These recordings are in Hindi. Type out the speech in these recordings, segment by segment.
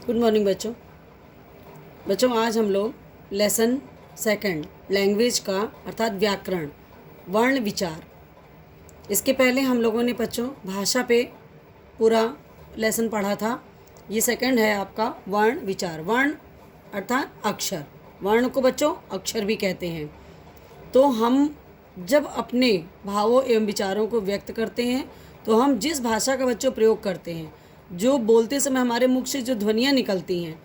गुड मॉर्निंग बच्चों आज हम लोग लेसन सेकंड लैंग्वेज का अर्थात व्याकरण वर्ण विचार, इसके पहले हम लोगों ने बच्चों भाषा पे पूरा लेसन पढ़ा था। ये सेकंड है आपका वर्ण विचार। वर्ण अर्थात अक्षर, वर्ण को बच्चों अक्षर भी कहते हैं। तो हम जब अपने भावों एवं विचारों को व्यक्त करते हैं तो हम जिस भाषा का बच्चों प्रयोग करते हैं, जो बोलते समय हमारे मुख से जो ध्वनियाँ निकलती हैं,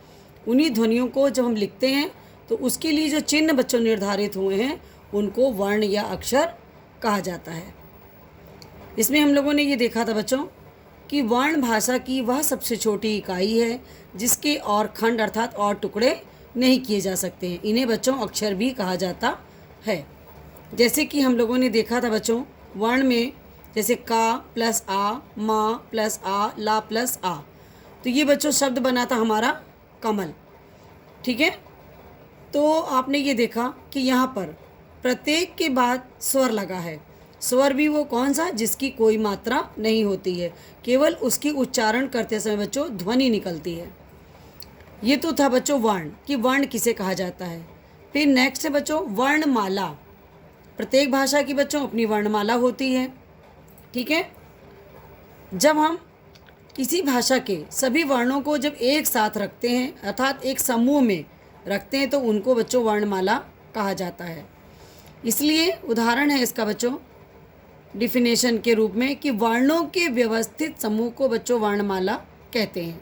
उन्हीं ध्वनियों को जब हम लिखते हैं तो उसके लिए जो चिन्ह बच्चों निर्धारित हुए हैं उनको वर्ण या अक्षर कहा जाता है। इसमें हम लोगों ने ये देखा था बच्चों कि वर्ण भाषा की वह सबसे छोटी इकाई है जिसके और खंड अर्थात और टुकड़े नहीं किए जा सकते हैं। इन्हें बच्चों अक्षर भी कहा जाता है। जैसे कि हम लोगों ने देखा था बच्चों वर्ण में, जैसे का प्लस आ, मा प्लस आ, ला प्लस आ, तो ये बच्चों शब्द बना था हमारा कमल। ठीक है, तो आपने ये देखा कि यहाँ पर प्रत्येक के बाद स्वर लगा है। स्वर भी वो कौन सा, जिसकी कोई मात्रा नहीं होती है, केवल उसकी उच्चारण करते समय बच्चों ध्वनि निकलती है। ये तो था बच्चों वर्ण कि वर्ण किसे कहा जाता है। फिर नेक्स्ट है बच्चों वर्णमाला। प्रत्येक भाषा की बच्चों अपनी वर्णमाला होती है। ठीक है, जब हम किसी भाषा के सभी वर्णों को जब एक साथ रखते हैं अर्थात एक समूह में रखते हैं तो उनको बच्चों वर्णमाला कहा जाता है। इसलिए उदाहरण है इसका बच्चों डिफिनेशन के रूप में कि वर्णों के व्यवस्थित समूह को बच्चों वर्णमाला कहते हैं।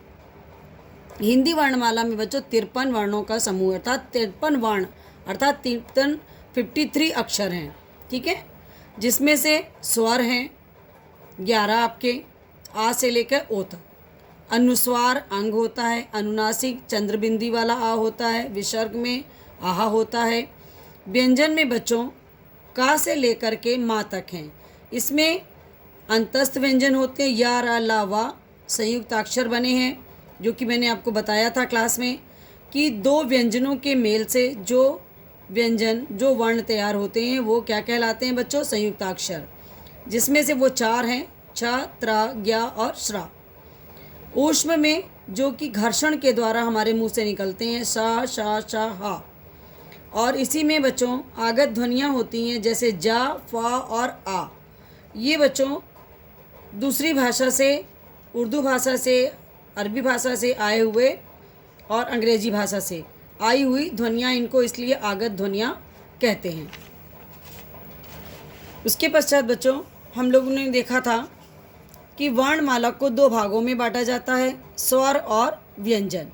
हिंदी वर्णमाला में बच्चों 53 वर्णों का समूह अर्थात 53 वर्ण अर्थात 53 अक्षर हैं। ठीक है, जिसमें से स्वर हैं 11 आपके आ से लेकर ओ तक। अनुस्वार अंग होता है, अनुनासिक चंद्रबिंदी वाला आ होता है, विसर्ग में आहा होता है। व्यंजन में बच्चों का से लेकर के मा तक हैं। इसमें अंतस्थ व्यंजन होते हैं, या रा ला वा संयुक्त अक्षर बने हैं, जो कि मैंने आपको बताया था क्लास में कि दो व्यंजनों के मेल से जो व्यंजन जो वर्ण तैयार होते हैं वो क्या कहलाते हैं बच्चों, संयुक्ताक्षर, जिसमें से वो 4 हैं, छ, त्र, ज्ञ और श्रा। ऊष्म में जो कि घर्षण के द्वारा हमारे मुंह से निकलते हैं, सा, शा, शा, हा। और इसी में बच्चों आगत ध्वनियाँ होती हैं जैसे जा, फा और आ। ये बच्चों दूसरी भाषा से, उर्दू भाषा से, अरबी भाषा से आए हुए और अंग्रेजी भाषा से आई हुई ध्वनियाँ, इनको इसलिए आगत ध्वनियाँ कहते हैं। उसके पश्चात बच्चों हम लोगों ने देखा था कि वर्णमाला को 2 भागों में बांटा जाता है, स्वर और व्यंजन।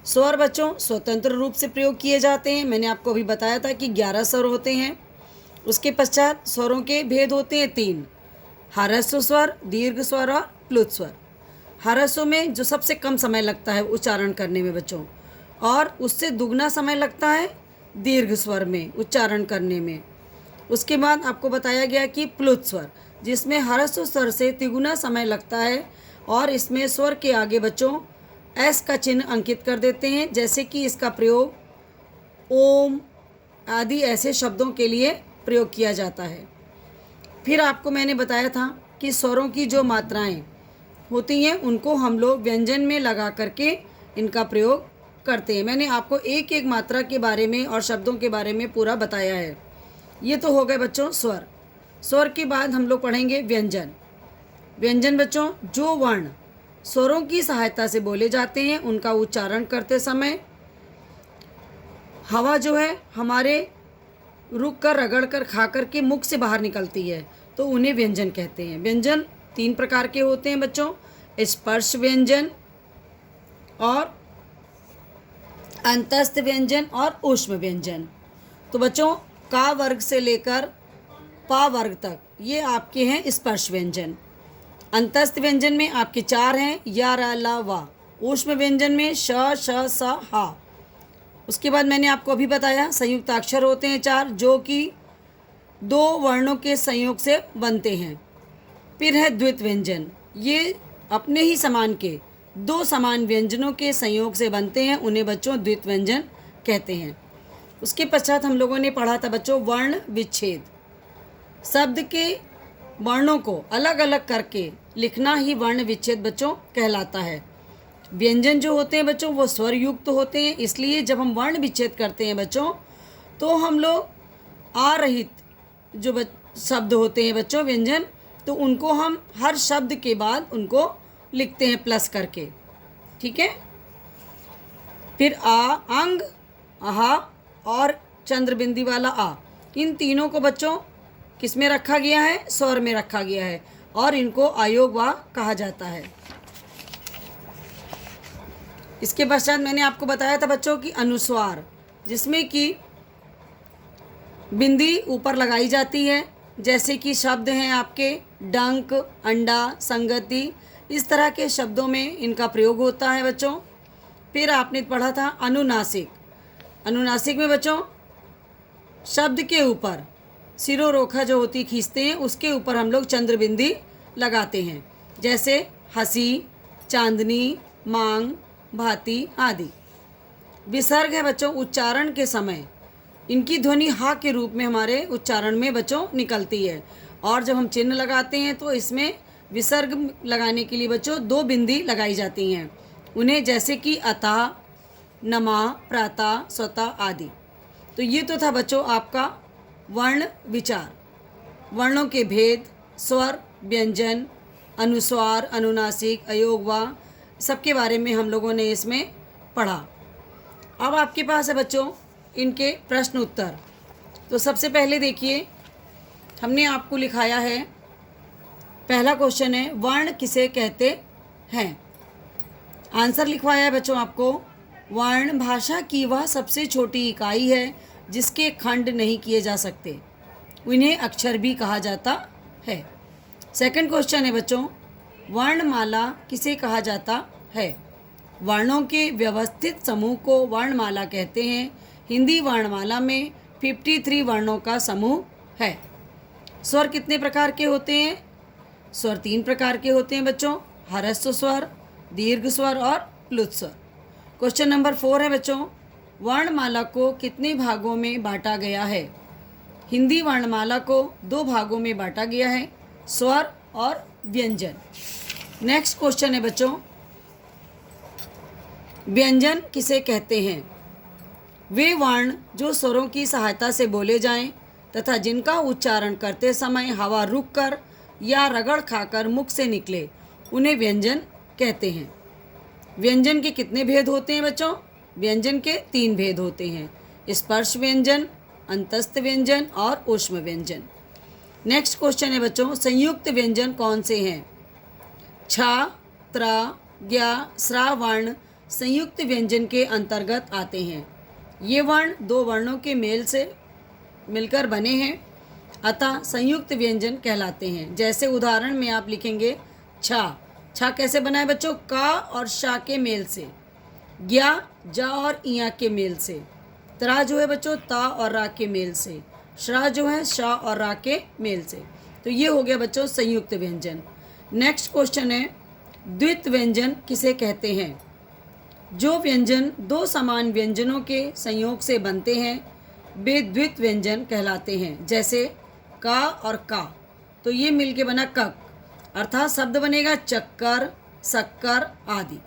स्वर बच्चों स्वतंत्र रूप से प्रयोग किए जाते हैं। मैंने आपको अभी बताया था कि 11 स्वर होते हैं। उसके पश्चात स्वरों के भेद होते हैं 3, ह्रस्व स्वर, दीर्घ स्वर और प्लुत स्वर। ह्रस्व में जो सबसे कम समय लगता है उच्चारण करने में बच्चों, और उससे दुगना समय लगता है दीर्घ स्वर में उच्चारण करने में। उसके बाद आपको बताया गया कि प्लुत स्वर, जिसमें ह्रस्व स्वर से तिगुना समय लगता है, और इसमें स्वर के आगे बच्चों एस का चिन्ह अंकित कर देते हैं, जैसे कि इसका प्रयोग ओम आदि ऐसे शब्दों के लिए प्रयोग किया जाता है। फिर आपको मैंने बताया था कि स्वरों की जो मात्राएं होती हैं उनको हम लोग व्यंजन में लगा करके इनका प्रयोग करते हैं। मैंने आपको एक एक मात्रा के बारे में और शब्दों के बारे में पूरा बताया है। ये तो हो गए बच्चों स्वर। स्वर के बाद हम लोग पढ़ेंगे व्यंजन। व्यंजन बच्चों जो वर्ण स्वरों की सहायता से बोले जाते हैं, उनका उच्चारण करते समय हवा जो है हमारे रुक कर रगड़ कर खा कर के मुख से बाहर निकलती है, तो उन्हें व्यंजन कहते हैं। व्यंजन 3 प्रकार के होते हैं बच्चों, स्पर्श व्यंजन और अंतस्थ व्यंजन और ऊष्म व्यंजन। तो बच्चों का वर्ग से लेकर पा वर्ग तक ये आपके हैं स्पर्श व्यंजन। अंतस्थ व्यंजन में आपके 4 हैं, या रा ला वा। ऊष्म व्यंजन में श, श, स, हा। उसके बाद मैंने आपको अभी बताया संयुक्त अक्षर होते हैं 4, जो कि 2 वर्णों के संयोग से बनते हैं। फिर है द्वित व्यंजन, ये अपने ही समान के 2 समान व्यंजनों के संयोग से बनते हैं, उन्हें बच्चों द्वित व्यंजन कहते हैं। उसके पश्चात हम लोगों ने पढ़ा था बच्चों वर्ण विच्छेद। शब्द के वर्णों को अलग अलग करके लिखना ही वर्ण विच्छेद बच्चों कहलाता है। व्यंजन जो होते हैं बच्चों वो स्वर युक्त होते हैं, इसलिए जब हम वर्ण विच्छेद करते हैं बच्चों तो हम लोग आ रहित जो शब्द होते हैं बच्चों व्यंजन, तो उनको हम हर शब्द के बाद उनको लिखते हैं प्लस करके, ठीक है। फिर आ, अंग, आहा और चंद्रबिंदी वाला आ, इन तीनों को बच्चों किस में रखा गया है? स्वर में रखा गया है और इनको आयोग वा कहा जाता है। इसके पश्चात मैंने आपको बताया था बच्चों कि अनुस्वार, जिसमें कि बिंदी ऊपर लगाई जाती है, जैसे कि शब्द हैं आपके डंक, अंडा, संगति, इस तरह के शब्दों में इनका प्रयोग होता है बच्चों। फिर आपने पढ़ा था अनुनासिक। अनुनासिक में बच्चों शब्द के ऊपर सिरोरेखा जो होती खींचते हैं, उसके ऊपर हम लोग चंद्रबिंदी लगाते हैं, जैसे हंसी, चांदनी, मांग, भांति आदि। विसर्ग है बच्चों उच्चारण के समय, इनकी ध्वनि हा के रूप में हमारे उच्चारण में बच्चों निकलती है, और जब हम चिन्ह लगाते हैं तो इसमें विसर्ग लगाने के लिए बच्चों 2 बिंदी लगाई जाती हैं, उन्हें जैसे कि अतः, नमा, प्रातः, स्वतः आदि। तो ये तो था बच्चों आपका वर्ण विचार, वर्णों के भेद, स्वर, व्यंजन, अनुस्वार, अनुनासिक, अयोगवा, सबके बारे में हम लोगों ने इसमें पढ़ा। अब आपके पास है बच्चों इनके प्रश्न उत्तर। तो सबसे पहले देखिए, हमने आपको लिखाया है, पहला क्वेश्चन है वर्ण किसे कहते हैं। आंसर लिखवाया है बच्चों आपको, वर्ण भाषा की वह सबसे छोटी इकाई है जिसके खंड नहीं किए जा सकते, उन्हें अक्षर भी कहा जाता है। सेकंड क्वेश्चन है बच्चों, वर्णमाला किसे कहा जाता है। वर्णों के व्यवस्थित समूह को वर्णमाला कहते हैं। हिंदी वर्णमाला में 53 वर्णों का समूह है। स्वर कितने प्रकार के होते हैं? स्वर 3 प्रकार के होते हैं बच्चों, ह्रस्व स्वर, दीर्घ स्वर और प्लुत स्वर। क्वेश्चन नंबर 4 है बच्चों, वर्णमाला को कितने भागों में बांटा गया है। हिंदी वर्णमाला को 2 भागों में बांटा गया है, स्वर और व्यंजन। नेक्स्ट क्वेश्चन है बच्चों, व्यंजन किसे कहते हैं। वे वर्ण जो स्वरों की सहायता से बोले जाएं तथा जिनका उच्चारण करते समय हवा रुककर या रगड़ खाकर मुख से निकले, उन्हें व्यंजन कहते हैं। व्यंजन के कितने भेद होते हैं बच्चों? व्यंजन के 3 भेद होते हैं, स्पर्श व्यंजन, अंतस्थ व्यंजन और ऊष्म व्यंजन। नेक्स्ट क्वेश्चन है बच्चों, संयुक्त व्यंजन कौन से हैं। छ, त्र, ज्ञ, स्रा वर्ण संयुक्त व्यंजन के अंतर्गत आते हैं। ये वर्ण 2 वर्णों के मेल से मिलकर बने हैं, अतः संयुक्त व्यंजन कहलाते हैं। जैसे उदाहरण में आप लिखेंगे छा, छा कैसे बना है बच्चों? का और शा के मेल से। ज्ञा, जा और इया के मेल से। त्रा जो है बच्चों ता और रा के मेल से। श्रा जो है शा और रा के मेल से। तो ये हो गया बच्चों संयुक्त व्यंजन। नेक्स्ट क्वेश्चन है, द्वित व्यंजन किसे कहते हैं। जो व्यंजन 2 समान व्यंजनों के संयोग से बनते हैं वे द्वित व्यंजन कहलाते हैं। जैसे का और का, तो ये मिलके बना कक, अर्थात शब्द बनेगा चक्कर, शक्कर आदि।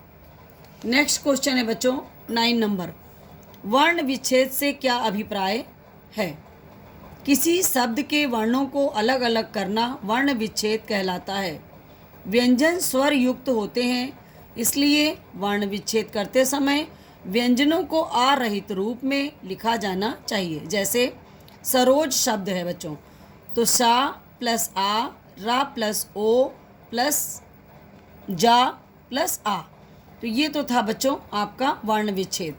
नेक्स्ट क्वेश्चन है बच्चों 9 नंबर, वर्ण विच्छेद से क्या अभिप्राय है। किसी शब्द के वर्णों को अलग अलग करना वर्ण विच्छेद कहलाता है। व्यंजन स्वर युक्त होते हैं, इसलिए वर्ण विच्छेद करते समय व्यंजनों को आ रहित रूप में लिखा जाना चाहिए। जैसे सरोज शब्द है बच्चों, तो सा प्लस आ, रा प्लस ओ प्लस जा प्लस आ। तो ये तो था बच्चों आपका वर्ण विच्छेद।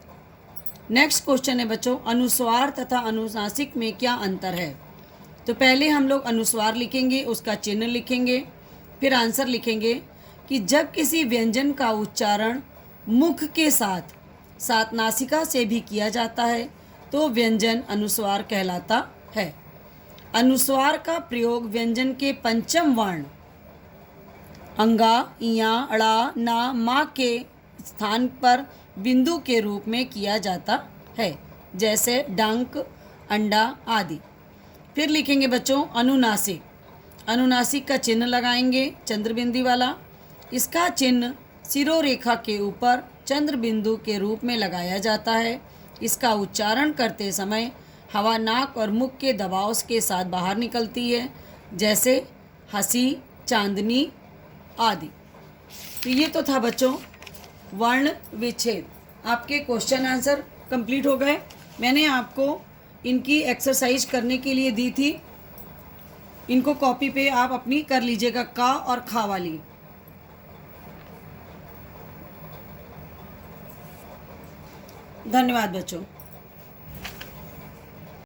नेक्स्ट क्वेश्चन है बच्चों, अनुस्वार तथा अनुनासिक में क्या अंतर है। तो पहले हम लोग अनुस्वार लिखेंगे, उसका चिन्ह लिखेंगे, फिर आंसर लिखेंगे कि जब किसी व्यंजन का उच्चारण मुख के साथ साथ नासिका से भी किया जाता है तो व्यंजन अनुस्वार कहलाता है। अनुस्वार का प्रयोग व्यंजन के पंचम वर्ण अंगा, इया, अड़ा, ना, मा के स्थान पर बिंदु के रूप में किया जाता है, जैसे डंक, अंडा आदि। फिर लिखेंगे बच्चों अनुनासिक। अनुनासिक का चिन्ह लगाएंगे चंद्रबिंदी वाला। इसका चिन्ह सिरोरेखा के ऊपर चंद्र बिंदु के रूप में लगाया जाता है। इसका उच्चारण करते समय हवा नाक और मुख के दबाव के साथ बाहर निकलती है, जैसे हंसी, चांदनी आदि। तो ये तो था बच्चों वर्ण विच्छेद। आपके क्वेश्चन आंसर कंप्लीट हो गए। मैंने आपको इनकी एक्सरसाइज करने के लिए दी थी, इनको कॉपी पे आप अपनी कर लीजिएगा, का और खा वाली। धन्यवाद बच्चों।